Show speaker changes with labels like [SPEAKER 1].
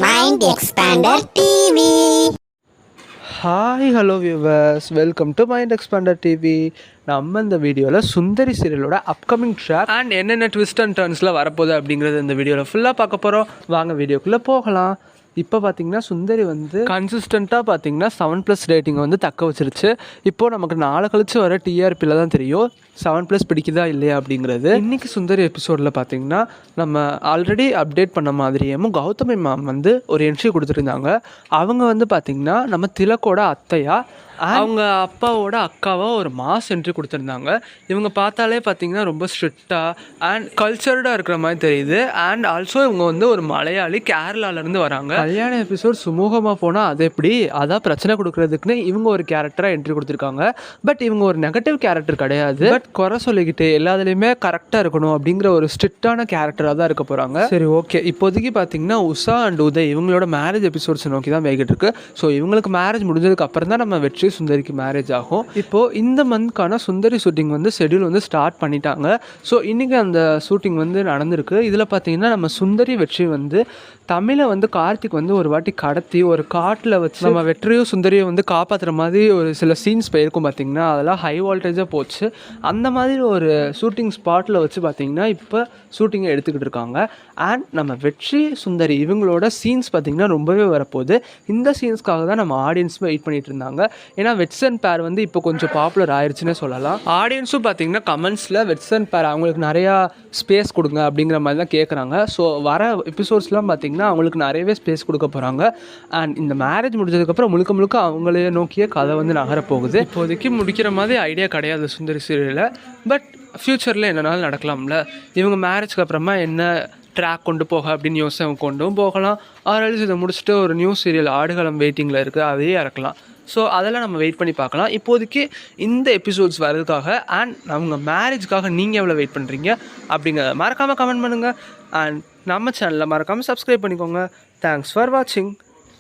[SPEAKER 1] Mind Expander TV.
[SPEAKER 2] Hi hello viewers, welcome to Mind Expander TV. நம்ம இந்த வீடியோவில் சுந்தரி சீரியலோட அப்கமிங் ட்ராக் அண்ட் என்னென்ன ட்விஸ்ட் அண்ட் டர்ன்ஸில் வரப்போகுது அப்படிங்கிறது இந்த வீடியோவில் ஃபுல்லாக பார்க்க போகிறோம். வாங்க வீடியோக்குள்ளே போகலாம். இப்போ பார்த்தீங்கன்னா சுந்தரி வந்து கன்சிஸ்டண்ட்டாக பார்த்தீங்கன்னா 7+ ரேட்டிங்கை வந்து தக்க வச்சிருச்சு. இப்போது நமக்கு நாளை கழிச்சு வர டிஆர்பியில் தான் தெரியும் 7+ பிடிக்குதா இல்லையா அப்படிங்கிறது. இன்றைக்கி சுந்தரி எபிசோடில் பார்த்தீங்கன்னா நம்ம ஆல்ரெடி அப்டேட் பண்ண மாதிரியும் கௌதமி மேம் வந்து ஒரு என்ட்ரி கொடுத்துருந்தாங்க. அவங்க வந்து பார்த்திங்கன்னா நம்ம திலக்கோட அத்தையா, அவங்க அப்பாவோட அக்காவா ஒரு மாஸ் என்ட்ரி கொடுத்துருந்தாங்க. இவங்க பார்த்தாலே பார்த்தீங்கன்னா ரொம்ப ஸ்ட்ரிக்டாக அண்ட் கல்ச்சர்டாக இருக்கிற மாதிரி தெரியுது. அண்ட் ஆல்சோ இவங்க வந்து ஒரு மலையாளி, கேரளாலேருந்து வராங்க. கல்யாண எபிசோட் சுமூகமாக போனால் அது எப்படி, அதான் பிரச்சனை கொடுக்குறதுக்குன்னு இவங்க ஒரு கேரக்டராக என்ட்ரி கொடுத்துருக்காங்க. பட் இவங்க ஒரு நெகட்டிவ் கேரக்டர் கிடையாது. பட் குறை சொல்லிக்கிட்டு எல்லாத்துலேயுமே கரெக்டாக இருக்கணும் அப்படிங்கிற ஒரு ஸ்ட்ரிக்டான கேரக்டராக தான் இருக்க போகிறாங்க. சரி, ஓகே. இப்போதைக்கு பார்த்தீங்கன்னா உஷா அண்ட் உதய் இவங்களோட மேரேஜ் எபிசோட்ஸ் நோக்கி தான் வேகிட்டு இருக்கு. ஸோ இவங்களுக்கு மேரேஜ் முடிஞ்சதுக்கு அப்புறம் தான் நம்ம வெற்றி சுந்தரிக்கு மேரேஜ் ஆகும். இப்போது இந்த மந்த்க்கான சுந்தரி ஷூட்டிங் வந்து ஷெட்யூல் வந்து ஸ்டார்ட் பண்ணிட்டாங்க. ஸோ இன்றைக்கி அந்த ஷூட்டிங் வந்து நடந்திருக்கு. இதில் பார்த்தீங்கன்னா நம்ம சுந்தரி வெற்றி வந்து தமிழை வந்து கார்த்திக் வந்து ஒரு வாட்டி கடத்தி ஒரு காட்டில் வச்சு நம்ம வெற்றியும் சுந்தரியும் வந்து காப்பாற்றுற மாதிரி ஒரு சில சீன்ஸ் போயிருக்கும். பார்த்திங்கன்னா அதெல்லாம் ஹை வால்டேஜாக போச்சு. அந்த மாதிரி ஒரு ஷூட்டிங் ஸ்பாட்டில் வச்சு பார்த்திங்கன்னா இப்போ ஷூட்டிங்கை எடுத்துக்கிட்டு இருக்காங்க. அண்ட் நம்ம வெற்றி சுந்தரி இவங்களோட சீன்ஸ் பார்த்திங்கன்னா ரொம்பவே வரப்போகுது. இந்த சீன்ஸ்க்காக தான் நம்ம ஆடியன்ஸ் வெயிட் பண்ணிகிட்டு இருந்தாங்க. ஏன்னா வெட்ஸ் அண்ட் பேர் வந்து இப்போ கொஞ்சம் பாப்புலர் ஆயிடுச்சுன்னு சொல்லலாம். ஆடியன்ஸும் பார்த்திங்கன்னா கமெண்ட்ஸில் வெட்ஸ் அண்ட் பேர் அவங்களுக்கு நிறையா ஸ்பேஸ் கொடுங்க அப்படிங்கிற மாதிரி தான் கேட்குறாங்க. ஸோ வர எபிசோட்ஸ்லாம் பார்த்திங்கன்னா அவங்களுக்கு நிறையவே ஸ்பேஸ் கொடுக்க போகிறாங்க. அண்ட் இந்த மேரேஜ் முடிஞ்சதுக்கப்புறம் முழுக்க முழுக்க அவங்களே நோக்கிய கதை வந்து நகரப்போகுது. இப்போதைக்கு முடிக்கிற மாதிரி ஐடியா கிடையாது சுந்தரி சீரியலில். பட் ஃப்யூச்சரில் என்னன்னாலும் நடக்கலாம்ல. இவங்க மேரேஜ்க்கு அப்புறமா என்ன ட்ராக் கொண்டு போக அப்படின்னு யோசனை கொண்டும் போகலாம். ஆர்எல்ஸ் இதை முடிச்சுட்டு ஒரு நியூ சீரியல் ஆடுகளம் வெயிட்டிங்கில் இருக்குது, அதையே இறக்கலாம். ஸோ அதெல்லாம் நம்ம வெயிட் பண்ணி பார்க்கலாம். இப்போதைக்கு இந்த எபிசோட்ஸ் வர்றதுக்காக அண்ட் அவங்க மேரேஜ்க்காக நீங்கள் எவ்வளோ வெயிட் பண்ணுறீங்க அப்படிங்கிறத மறக்காமல் கமெண்ட் பண்ணுங்கள். அண்ட் நம்ம சேனலில் மறக்காமல் சப்ஸ்கிரைப் பண்ணிக்கோங்க. தேங்க்ஸ் ஃபார் வாட்சிங்.